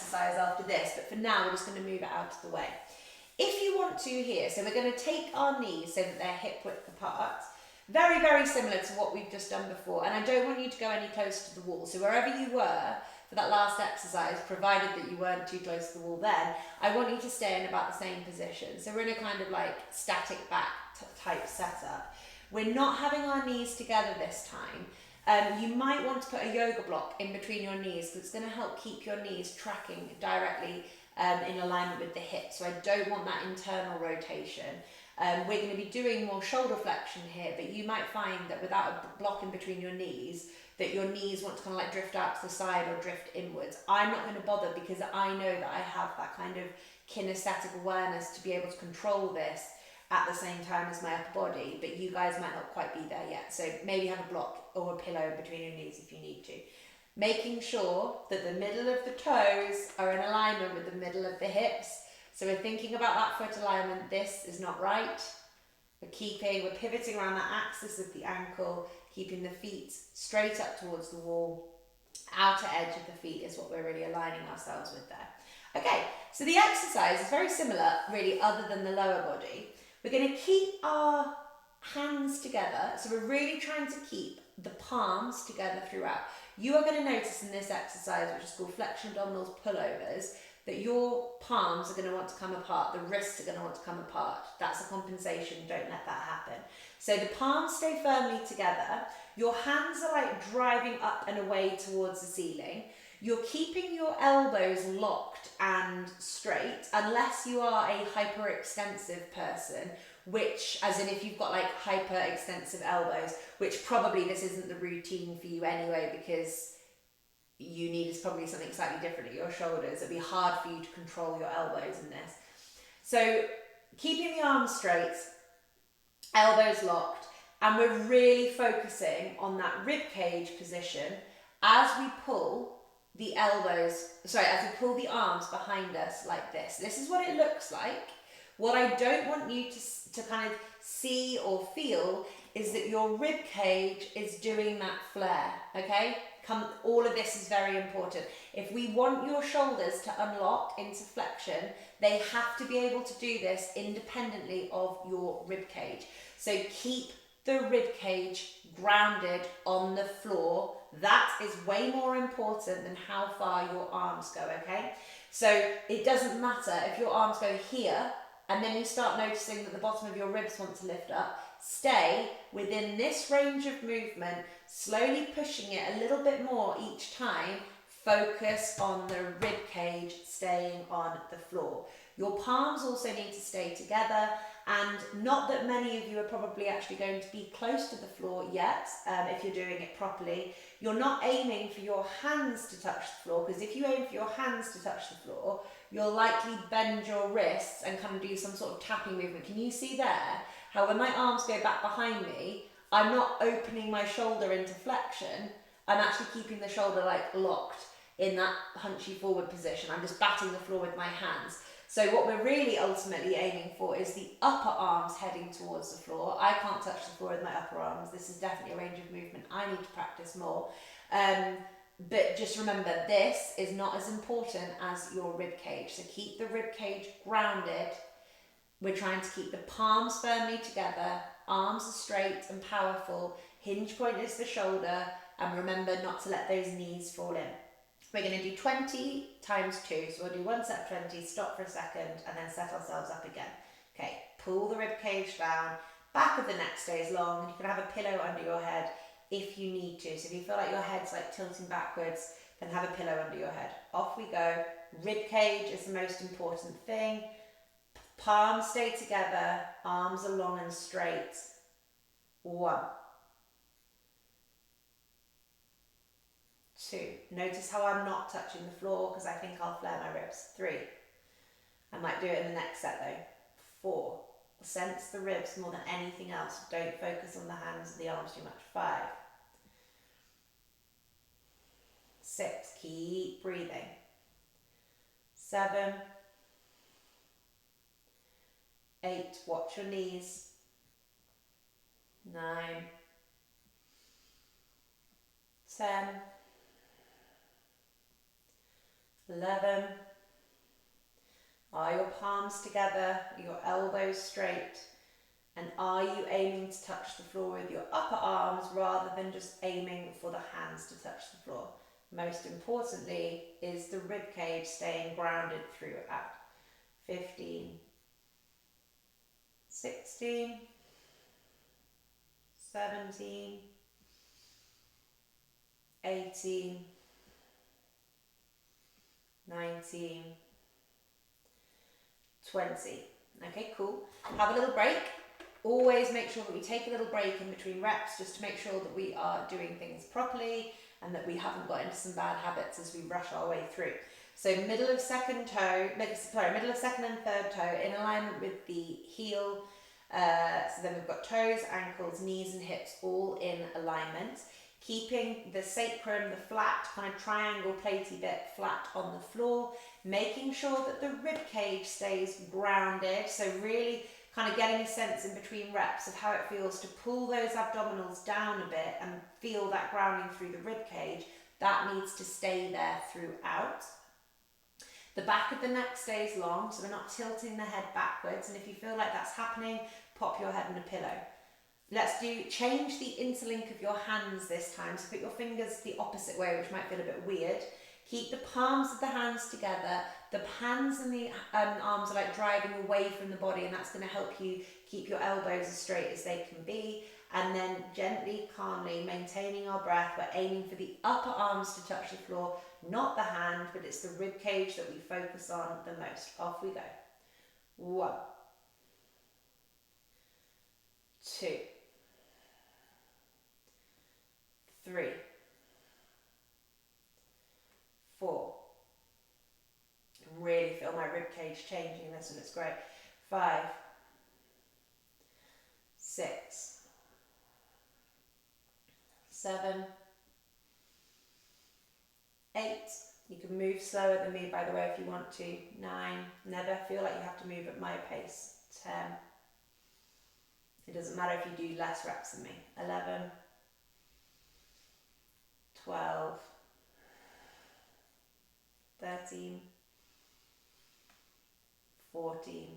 exercise after this, but for now we're just going to move it out of the way. If you want to here, so we're going to take our knees so that they're hip width apart. Very, very similar to what we've just done before, and I don't want you to go any closer to the wall. So wherever you were for that last exercise, provided that you weren't too close to the wall then, I want you to stay in about the same position. So we're in a kind of like static back type setup. We're not having our knees together this time. You might want to put a yoga block in between your knees because it's going to help keep your knees tracking directly in alignment with the hips. So I don't want that internal rotation. We're going to be doing more shoulder flexion here, but you might find that without a block in between your knees, that your knees want to kind of like drift out to the side or drift inwards. I'm not going to bother because I know that I have that kind of kinesthetic awareness to be able to control this at the same time as my upper body, but you guys might not quite be there yet. So maybe have a block or a pillow between your knees if you need to. Making sure that the middle of the toes are in alignment with the middle of the hips. So we're thinking about that foot alignment. This is not right. We're pivoting around that axis of the ankle, keeping the feet straight up towards the wall. Outer edge of the feet is what we're really aligning ourselves with there. Okay, so the exercise is very similar, really, other than the lower body. We're going to keep our hands together. So we're really trying to keep the palms together throughout. You are going to notice in this exercise, which is called Flexion Abdominals Pullovers, that your palms are going to want to come apart, the wrists are going to want to come apart. That's a compensation, don't let that happen. So the palms stay firmly together, your hands are like driving up and away towards the ceiling. You're keeping your elbows locked and straight, unless you are a hyperextensive person, which, as in if you've got like hyperextensive elbows, which probably this isn't the routine for you anyway, because you need is probably something slightly different at your shoulders. It'd be hard for you to control your elbows in this. So keeping the arms straight, elbows locked, and we're really focusing on that rib cage position as we pull the as we pull the arms behind us like this. This is what it looks like. What I don't want you to kind of see or feel is that your rib cage is doing that flare, okay? All of this is very important. If we want your shoulders to unlock into flexion, they have to be able to do this independently of your rib cage. So keep the rib cage grounded on the floor. That is way more important than how far your arms go, okay? So it doesn't matter if your arms go here and then you start noticing that the bottom of your ribs want to lift up. Stay within this range of movement, slowly pushing it a little bit more each time. Focus on the rib cage staying on the floor. Your palms also need to stay together, and not that many of you are probably actually going to be close to the floor yet, if you're doing it properly. You're not aiming for your hands to touch the floor, because if you aim for your hands to touch the floor, you'll likely bend your wrists and kind of do some sort of tapping movement. Can you see there how when my arms go back behind me, I'm not opening my shoulder into flexion, I'm actually keeping the shoulder like locked in that hunchy forward position. I'm just batting the floor with my hands. So what we're really ultimately aiming for is the upper arms heading towards the floor. I can't touch the floor with my upper arms. This is definitely a range of movement I need to practice more. But just remember, this is not as important as your rib cage. So keep the rib cage grounded. We're trying to keep the palms firmly together, arms are straight and powerful, hinge point is the shoulder, and remember not to let those knees fall in. We're going to do 20 times 2, so we'll do one set of 20, stop for a second, and then set ourselves up again. Okay, pull the rib cage down, back of the neck stays long, you can have a pillow under your head if you need to. So if you feel like your head's like tilting backwards, then have a pillow under your head. Off we go. Rib cage is the most important thing. Palms stay together, arms are long and straight. 1. 2. Notice how I'm not touching the floor because I think I'll flare my ribs. 3. I might do it in the next set though. 4. Sense the ribs more than anything else. Don't focus on the hands and the arms too much. 5. 6. Keep breathing. 7. 8. Watch your knees. 9. 10. 11. Are your palms together, your elbows straight? And are you aiming to touch the floor with your upper arms rather than just aiming for the hands to touch the floor? Most importantly, is the rib cage staying grounded throughout? 15, 16, 17, 18, 19, 20. Okay, cool. Have a little break. Always make sure that we take a little break in between reps just to make sure that we are doing things properly and that we haven't got into some bad habits as we rush our way through. So middle of second and third toe in alignment with the heel. So then we've got toes, ankles, knees and hips all in alignment. Keeping the sacrum, the flat kind of triangle platey bit flat on the floor. Making sure that the rib cage stays grounded. So really kind of getting a sense in between reps of how it feels to pull those abdominals down a bit and feel that grounding through the rib cage. That needs to stay there throughout. The back of the neck stays long, so we're not tilting the head backwards. And if you feel like that's happening, pop your head in a pillow. Let's change the interlink of your hands this time. So put your fingers the opposite way, which might feel a bit weird. Keep the palms of the hands together. The hands and the arms are like driving away from the body, and that's going to help you keep your elbows as straight as they can be. And then gently, calmly, maintaining our breath, we're aiming for the upper arms to touch the floor, not the hand, but it's the rib cage that we focus on the most. Off we go. 1, 2, 3, 4. Really feel my rib cage changing in this one, it's great. 5, 6, 7, 8. You can move slower than me, by the way, if you want to. 9. Never feel like you have to move at my pace. 10. It doesn't matter if you do less reps than me. 11, 12, 13, 14,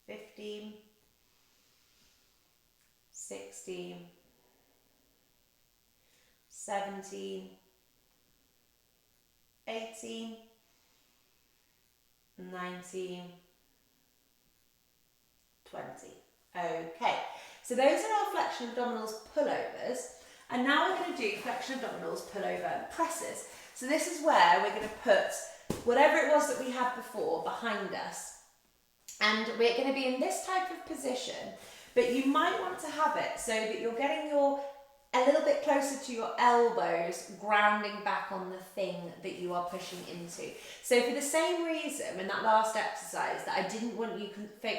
15, 16, 17, 18, 19, 20. Okay, so those are our flexion abdominals pullovers, and now we're going to do flexion abdominals pullover presses. So this is where we're going to put whatever it was that we had before behind us, and we're going to be in this type of position, but you might want to have it so that you're getting a little bit closer to your elbows, grounding back on the thing that you are pushing into. So for the same reason, in that last exercise, that I didn't want you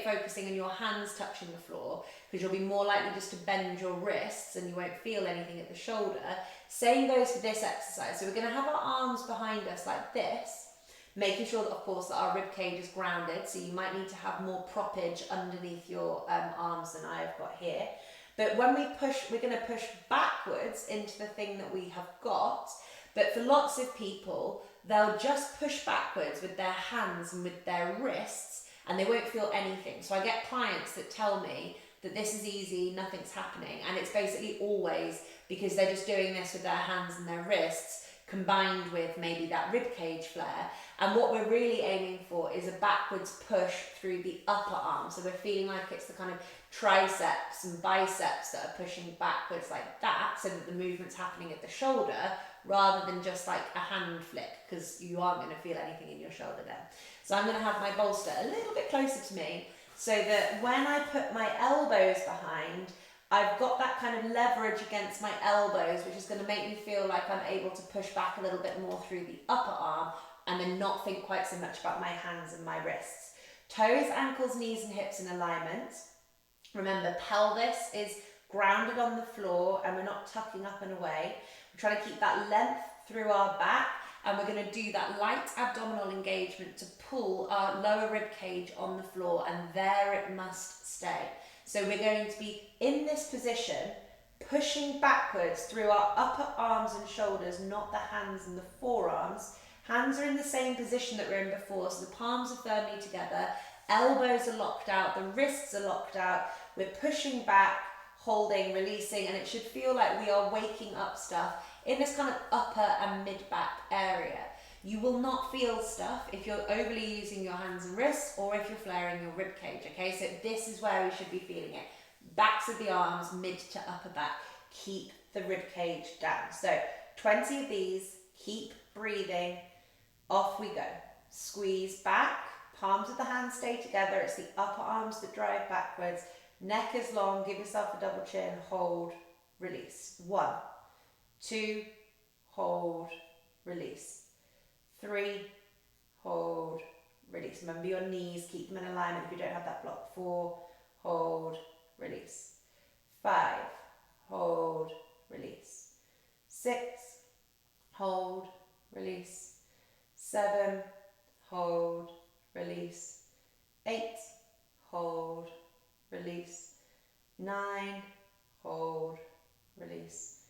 focusing on your hands touching the floor, because you'll be more likely just to bend your wrists and you won't feel anything at the shoulder. Same goes for this exercise. So we're going to have our arms behind us like this, making sure that, of course, that our rib cage is grounded. So you might need to have more proppage underneath your arms than I've got here. But when we push, we're going to push backwards into the thing that we have got. But for lots of people, they'll just push backwards with their hands and with their wrists, and they won't feel anything. So I get clients that tell me that this is easy, nothing's happening. And it's basically always because they're just doing this with their hands and their wrists, combined with maybe that rib cage flare. And what we're really aiming for is a backwards push through the upper arm. So we're feeling like it's the kind of triceps and biceps that are pushing backwards like that, so that the movement's happening at the shoulder rather than just like a hand flick, because you aren't going to feel anything in your shoulder then. So I'm going to have my bolster a little bit closer to me so that when I put my elbows behind, I've got that kind of leverage against my elbows, which is going to make me feel like I'm able to push back a little bit more through the upper arm and then not think quite so much about my hands and my wrists. Toes, ankles, knees and hips in alignment. Remember, pelvis is grounded on the floor and we're not tucking up and away. We're trying to keep that length through our back, and we're going to do that light abdominal engagement to pull our lower rib cage on the floor, and there it must stay. So we're going to be in this position, pushing backwards through our upper arms and shoulders, not the hands and the forearms. Hands are in the same position that we were in before, so the palms are firmly together, elbows are locked out, the wrists are locked out. We're pushing back, holding, releasing, and it should feel like we are waking up stuff in this kind of upper and mid-back area. You will not feel stuff if you're overly using your hands and wrists or if you're flaring your rib cage, okay? So this is where we should be feeling it. Backs of the arms, mid to upper back. Keep the rib cage down. So 20 of these, keep breathing. Off we go. Squeeze back, palms of the hands stay together. It's the upper arms that drive backwards. Neck is long, give yourself a double chin, hold, release. 1, 2, hold, release. 3, hold, release. Remember your knees, keep them in alignment if you don't have that block. 4, hold, release. 5, hold, release. 6, hold, release. 7, hold, release. 8, hold, release. 9, hold, release.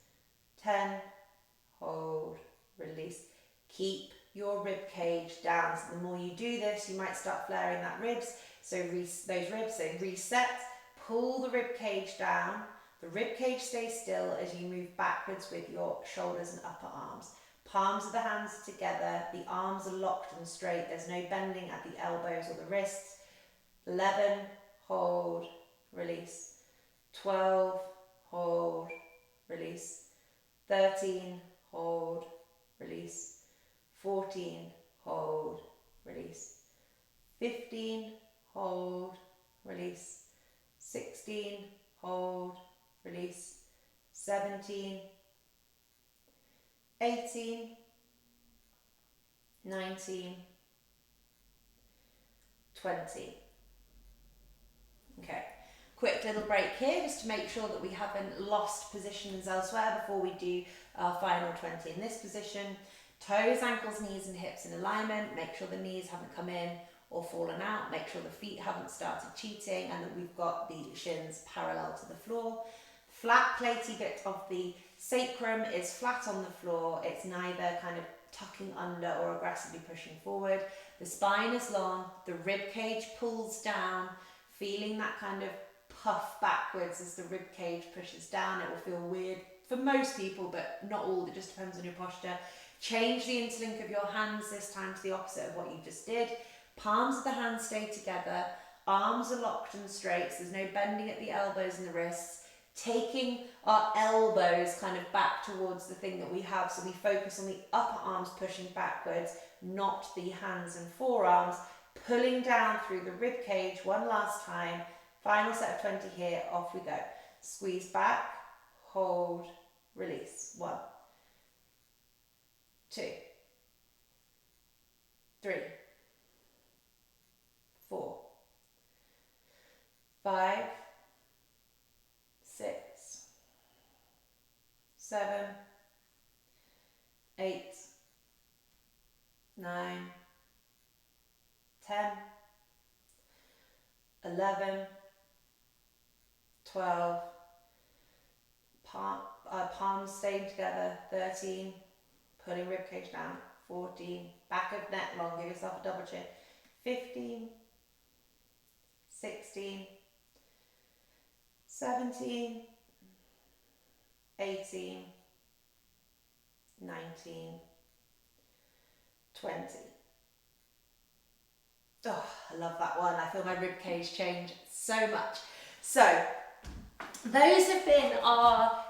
10, hold, release. Keep your rib cage down. So the more you do this, you might start flaring that ribs. So those ribs, so reset, pull the rib cage down. The rib cage stays still as you move backwards with your shoulders and upper arms. Palms of the hands together, the arms are locked and straight. There's no bending at the elbows or the wrists. 11, hold, release. 12, hold, release. 13, hold, release. 14, hold, release. 15, hold, release. 16, hold, release. 17, 18, 19, 20. Okay, quick little break here just to make sure that we haven't lost positions elsewhere before we do our final 20. In this position, toes, ankles, knees and hips in alignment. Make sure the knees haven't come in or fallen out. Make sure the feet haven't started cheating and that we've got the shins parallel to the floor. Flat platey bit of the sacrum is flat on the floor. It's neither kind of tucking under or aggressively pushing forward. The spine is long, the rib cage pulls down, feeling that kind of puff backwards as the rib cage pushes down. It will feel weird for most people, but not all. It just depends on your posture. Change the interlink of your hands this time to the opposite of what you just did. Palms of the hands stay together, arms are locked and straight, so there's no bending at the elbows and the wrists. Taking our elbows kind of back towards the thing that we have, so we focus on the upper arms pushing backwards, not the hands and forearms. Pulling down through the rib cage one last time. Final set of 20 here, off we go. Squeeze back, hold, release. 1, 2, 3, 4, 5, 6, 7, 8, 9, 10, 11, 12, palms staying together, 13, pulling ribcage down, 14, back of neck long, give yourself a double chin, 15, 16, 17, 18, 19, 20. Oh, I love that one. I feel my ribcage change so much. So, those have been our